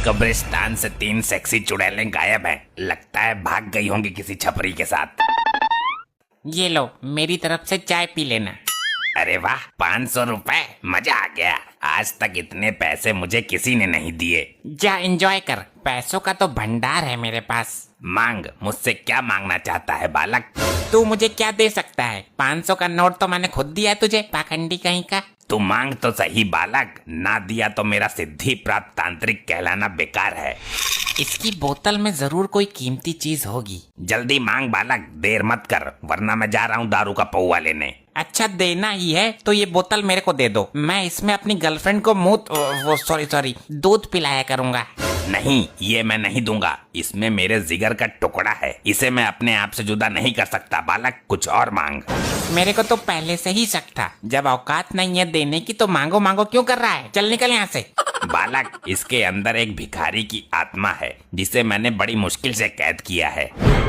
कब्रिस्तान से 3 सेक्सी चुड़ैलें गायब हैं। लगता है भाग गई होंगी किसी छपरी के साथ। ये लो, मेरी तरफ से चाय पी लेना। अरे वाह, 500 रुपए, मजा आ गया। आज तक इतने पैसे मुझे किसी ने नहीं दिए। जा एंजॉय कर, पैसों का तो भंडार है मेरे पास। मांग, मुझसे क्या मांगना चाहता है बालक? तू मुझे क्या दे सकता है? 500 का नोट तो मैंने खुद दिया तुझे, पाखंडी कहीं का। तू मांग तो सही बालक, ना दिया तो मेरा सिद्धि प्राप्त तांत्रिक कहलाना बेकार है। इसकी बोतल में जरूर कोई कीमती चीज होगी। जल्दी मांग बालक, देर मत कर, वरना मैं जा रहा हूँ दारू का पौवा लेने। अच्छा, देना ही है तो ये बोतल मेरे को दे दो। मैं इसमें अपनी गर्लफ्रेंड को सॉरी दूध पिलाया करूंगा। नहीं, ये मैं नहीं दूंगा। इसमें मेरे जिगर का टुकड़ा है, इसे मैं अपने आप से जुदा नहीं कर सकता बालक। कुछ और मांग। मेरे को तो पहले से ही शक था, जब औकात नहीं है देने की तो मांगो मांगो क्यों कर रहा है? चल निकल यहाँ से। बालक, इसके अंदर एक भिखारी की आत्मा है जिसे मैंने बड़ी मुश्किल से कैद किया है।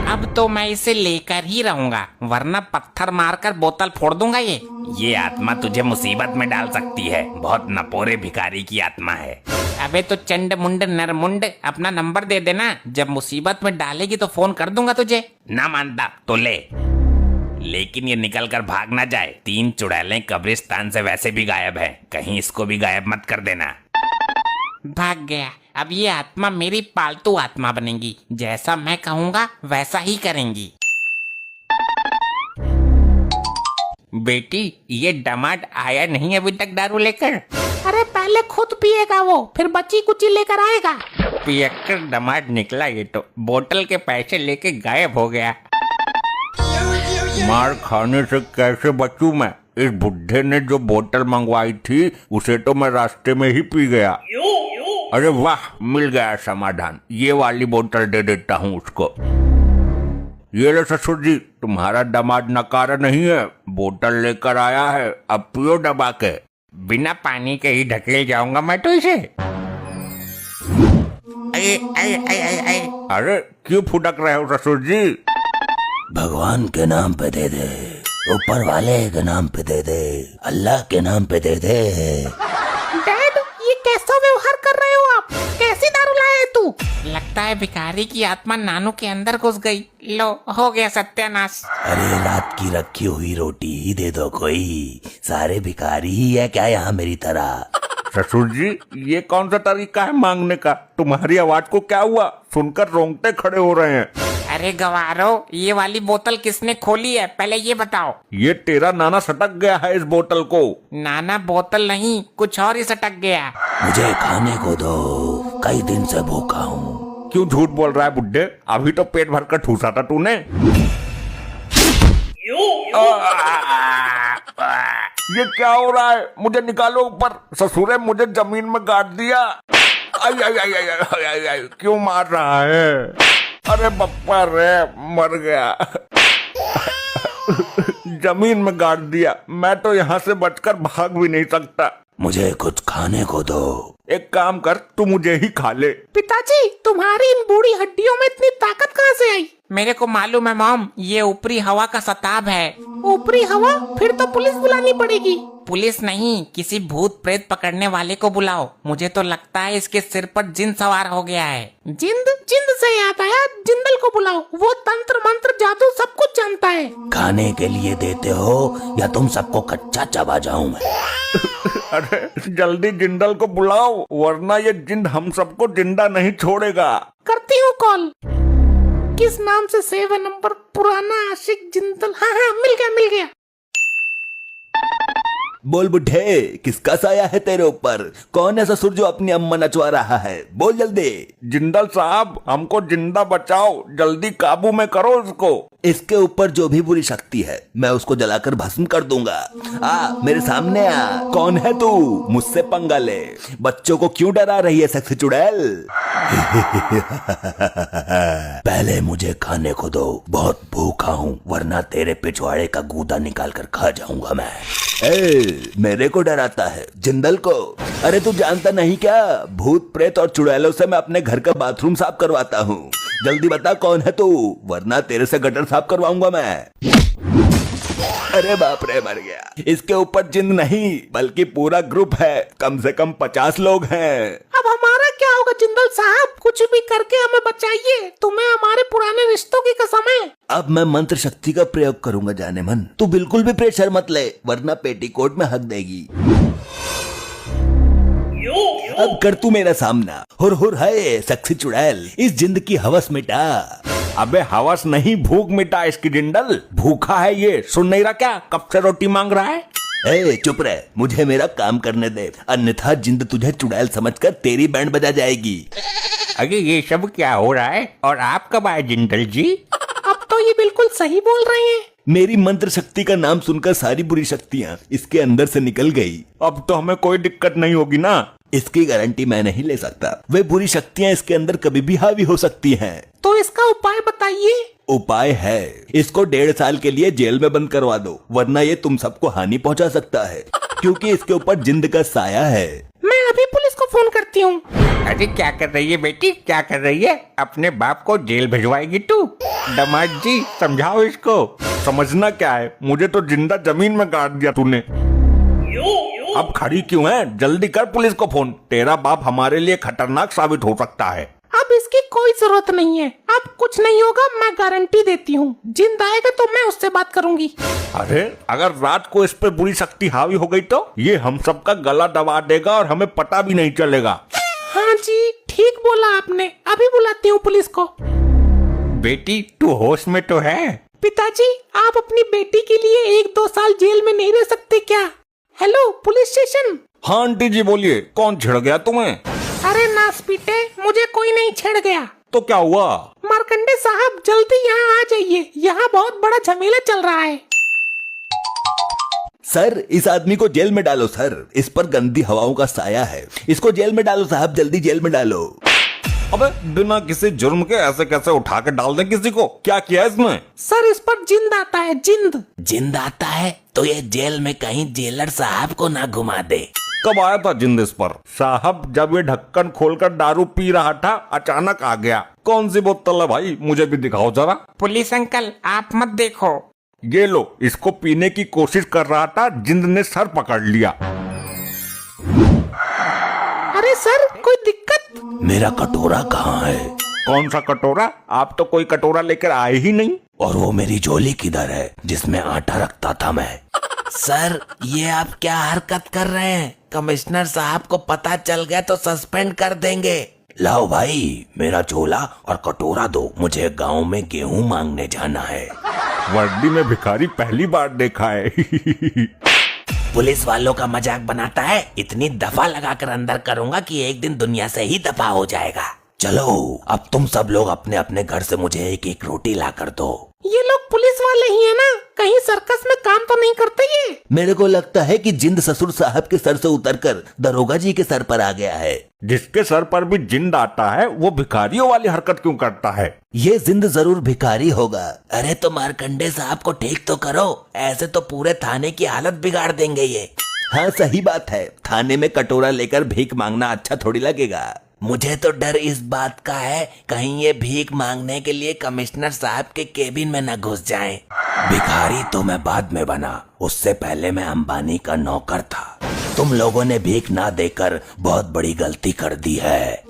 अब तो मैं इसे लेकर ही रहूंगा, वरना पत्थर मारकर बोतल फोड़ दूंगा। ये आत्मा तुझे मुसीबत में डाल सकती है। बहुत नपोरे भिखारी की आत्मा है। अबे तो चंड मुंड नरमुंड, अपना नंबर दे देना, जब मुसीबत में डालेगी तो फोन कर दूंगा तुझे। ना मानता तो ले, लेकिन ये निकल कर भाग ना जाए। 3 चुड़ैलें कब्रिस्तान से वैसे भी गायब है, कहीं इसको भी गायब मत कर देना। भाग गया। अब ये आत्मा मेरी पालतू आत्मा बनेगी, जैसा मैं कहूँगा वैसा ही करेंगी। बेटी, ये दामाद आया नहीं अभी तक दारू लेकर? अरे पहले खुद पिएगा वो, फिर बच्ची कुची लेकर आएगा। पियक्कर दामाद निकला ये तो, बोतल के पैसे लेके गायब हो गया। मार खाने से कैसे बचूं मैं? इस बुढ़े ने जो बोतल मंगवाई थी उसे तो मैं रास्ते में ही पी गया। अरे वाह, मिल गया समाधान। ये वाली बोतल दे देता हूँ उसको। ये ले ससुर जी, तुम्हारा दामाद नकारा नहीं है, बोतल लेकर आया है, अब पियो दबा के। बिना पानी के ही ढकेल जाऊंगा मैं तो इसे। अरे क्यों फुटक रहे हो ससुर जी? भगवान के नाम पे दे दे, ऊपर वाले के नाम पे दे दे, अल्लाह के नाम पे दे दे। डैड, ये कैसा व्यवहार कर रहे हो आप? कैसी दारू लाया है तू? लगता है भिखारी की आत्मा नानू के अंदर घुस गई। लो, हो गया सत्यानाश। अरे रात की रखी हुई रोटी ही दे दो कोई, सारे भिखारी ही है क्या यहाँ मेरी तरह? ससुर जी, ये कौन सा तरीका है मांगने का? तुम्हारी आवाज को क्या हुआ? सुनकर रोंगटे खड़े हो रहे हैं। अरे गवारो, ये वाली बोतल किसने खोली है, पहले ये बताओ। ये तेरा नाना सटक गया है इस बोतल को। नाना बोतल नहीं, कुछ और ही सटक गया। मुझे खाने को दो, कई दिन से भूखा हूँ। क्यों झूठ बोल रहा है बुड्ढे? अभी तो पेट भर कर ठूसा था तूने। ये क्या हो रहा है? मुझे निकालो ऊपर। ससुरे मुझे जमीन में गाड़ दिया। आई आई आई आई आई आई आई, क्यों मार रहा है? अरे बप्पा रे, मर गया। जमीन में गाड़ दिया। मैं तो यहाँ से बचकर भाग भी नहीं सकता। मुझे कुछ खाने को दो। एक काम कर, तू मुझे ही खा ले। पिताजी, तुम्हारी इन बूढ़ी हड्डियों में इतनी ताकत कहाँ से आई? मेरे को मालूम है मॉम, ये ऊपरी हवा का सताब है। ऊपरी हवा? फिर तो पुलिस बुलानी पड़ेगी। पुलिस नहीं, किसी भूत प्रेत पकड़ने वाले को बुलाओ। मुझे तो लगता है इसके सिर पर जिन सवार हो गया है। जिंद? जिंद से याद आया, जिंदल को बुलाओ, वो तंत्र मंत्र जादू सब कुछ जानता है। खाने के लिए देते हो या तुम सबको कच्चा चबा जाऊं मैं? अरे जल्दी जिंदल को बुलाओ, वरना ये जिंद हम सबको जिंदा नहीं छोड़ेगा। करती हूँ कॉल। किस नाम से सेव है नंबर? पुराना आशिक जिंदल। हाँ हाँ, मिल गया मिल गया। बोल बुढ़े, किसका साया है तेरे ऊपर? कौन है ससुर जो अपनी अम्मा नचवा रहा है? बोल जल्दी। जिंदल साहब, हमको जिंदा बचाओ, जल्दी काबू में करो इसको। इसके ऊपर जो भी बुरी शक्ति है मैं उसको जलाकर भस्म कर दूंगा। मेरे सामने आ। कौन है तू? मुझसे पंगा ले। बच्चों को क्यों डरा रही है सेक्सी चुड़ैल? पहले मुझे खाने को दो, बहुत भूखा हूँ, वरना तेरे पिछवाड़े का गूदा निकाल कर खा जाऊंगा मैं। मेरे को डराता है? जिंदल को? अरे तू जानता नहीं क्या, भूत प्रेत और चुड़ैलों से मैं अपने घर का बाथरूम साफ करवाता हूँ। जल्दी बता कौन है तू, वरना तेरे से गटर साफ करवाऊंगा मैं। अरे बाप रे, मर गया। इसके ऊपर जिन नहीं बल्कि पूरा ग्रुप है, कम से कम 50 लोग हैं। अब हमारा क्या होगा होगा जिंदल साहब, कुछ भी करके हमें बचाइए, तुम्हें हमारे पुराने रिश्तों की कसम है। अब मैं मंत्र शक्ति का प्रयोग करूंगा जाने मन, तू बिल्कुल भी प्रेशर मत ले वरना पेटीकोट में हक देगी। अब कर तू मेरा सामना, हुर है सक्सी चुड़ैल, इस जिंद की हवस मिटा। अबे हवस नहीं, भूख मिटा इसकी जिंदल। भूखा है ये, सुन नहीं रहा क्या, कब से रोटी मांग रहा है। ए चुप रह, मुझे मेरा काम करने दे, अन्यथा जिंद तुझे चुड़ैल समझकर तेरी बैंड बजा जाएगी। अरे ये सब क्या हो रहा है, और आप कब आए जिंदल जी। अब तो ये बिल्कुल सही बोल रहे हैं। मेरी मंत्र शक्ति का नाम सुनकर सारी बुरी शक्तियाँ इसके अंदर से निकल गई। अब तो हमें कोई दिक्कत नहीं होगी ना। इसकी गारंटी मैं नहीं ले सकता, वे बुरी शक्तियाँ इसके अंदर कभी भी हावी हो सकती हैं। तो इसका उपाय बताइए। उपाय है, इसको 1.5 साल के लिए जेल में बंद करवा दो, वरना ये तुम सबको हानि पहुंचा सकता है, क्योंकि इसके ऊपर जिंद का साया है। मैं अभी पुलिस को फोन करती हूँ। अरे क्या कर रही है बेटी, क्या कर रही है, अपने बाप को जेल भिजवाएगी तू। दामाद जी समझाओ इसको। समझना क्या है, मुझे तो जिंदा जमीन में गाड़ दिया तूने। अब खड़ी क्यों है, जल्दी कर पुलिस को फोन, तेरा बाप हमारे लिए खतरनाक साबित हो सकता है। अब इसकी कोई जरूरत नहीं है, अब कुछ नहीं होगा, मैं गारंटी देती हूँ। जिंद आएगा तो मैं उससे बात करूंगी। अरे अगर रात को इस पे बुरी शक्ति हावी हो गई तो ये हम सबका गला दबा देगा और हमें पता भी नहीं चलेगा। हाँ जी ठीक बोला आपने, अभी बुलाती हूँ पुलिस को। बेटी तू होश में तो है। पिताजी आप अपनी बेटी के लिए 1-2 साल जेल में नहीं रह सकते क्या। Hello police station. हाँ आंटी जी बोलिए, कौन छिड़ गया तुम्हें। अरे नास पीटे, मुझे कोई नहीं छेड़ गया। तो क्या हुआ। मार्कंडे साहब जल्दी यहाँ आ जाइए, यहाँ बहुत बड़ा झमेला चल रहा है। सर इस आदमी को जेल में डालो सर, इस पर गंदी हवाओं का साया है, इसको जेल में डालो साहब, जल्दी जेल में डालो। अबे बिना किसी जुर्म के ऐसे कैसे उठा के डाल दे किसी को, क्या किया इसने। सर इस पर जिंद आता है, जिंद। जिंद आता है तो ये जेल में कहीं जेलर साहब को ना घुमा दे। कब आया था जिंद इस पर। साहब जब ये ढक्कन खोलकर दारू पी रहा था अचानक आ गया। कौन सी बोतल है भाई, मुझे भी दिखाओ जरा। पुलिस अंकल आप मत देखो। ये लो, इसको पीने की कोशिश कर रहा था, जिंद ने सर पकड़ लिया। अरे सर कोई दिक्कत। मेरा कटोरा कहाँ है। कौन सा कटोरा, आप तो कोई कटोरा लेकर आए ही नहीं। और वो मेरी झोली किधर है जिसमें आटा रखता था मैं। सर ये आप क्या हरकत कर रहे हैं, कमिश्नर साहब को पता चल गया तो सस्पेंड कर देंगे। लाओ भाई मेरा झोला और कटोरा दो, मुझे गांव में गेहूं मांगने जाना है। वर्दी में भिखारी पहली बार देखा है। पुलिस वालों का मजाक बनाता है, इतनी दफा लगाकर अंदर करूंगा कि एक दिन दुनिया से ही दफा हो जाएगा। चलो अब तुम सब लोग अपने अपने घर से मुझे 1-1 रोटी ला कर दो। ये लोग पुलिस वाले ही है ना, कहीं सर्कस में काम तो नहीं करते ये। मेरे को लगता है कि जिंद ससुर साहब के सर से उतरकर दरोगा जी के सर पर आ गया है। जिसके सर पर भी जिंद आता है वो भिखारियों वाली हरकत क्यों करता है। ये जिंद जरूर भिखारी होगा। अरे तो मार्कंडे साहब को ठीक तो करो, ऐसे तो पूरे थाने की हालत बिगाड़ देंगे ये। हाँ सही बात है, थाने में कटोरा लेकर भीख मांगना अच्छा थोड़ी लगेगा। मुझे तो डर इस बात का है कहीं ये भीख मांगने के लिए कमिश्नर साहब के केबिन में न घुस जाएं। भिखारी तो मैं बाद में बना, उससे पहले मैं अंबानी का नौकर था। तुम लोगों ने भीख ना देकर बहुत बड़ी गलती कर दी है।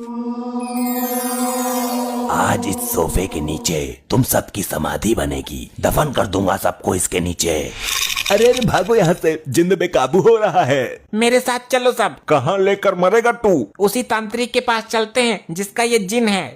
आज इस सोफे के नीचे तुम सबकी समाधि बनेगी, दफन कर दूंगा सबको इसके नीचे। अरे अरे भागो यहाँ से, जिंद बेकाबू हो रहा है। मेरे साथ चलो सब। कहाँ लेकर मरेगा तू। उसी तांत्रिक के पास चलते हैं जिसका ये जिन है।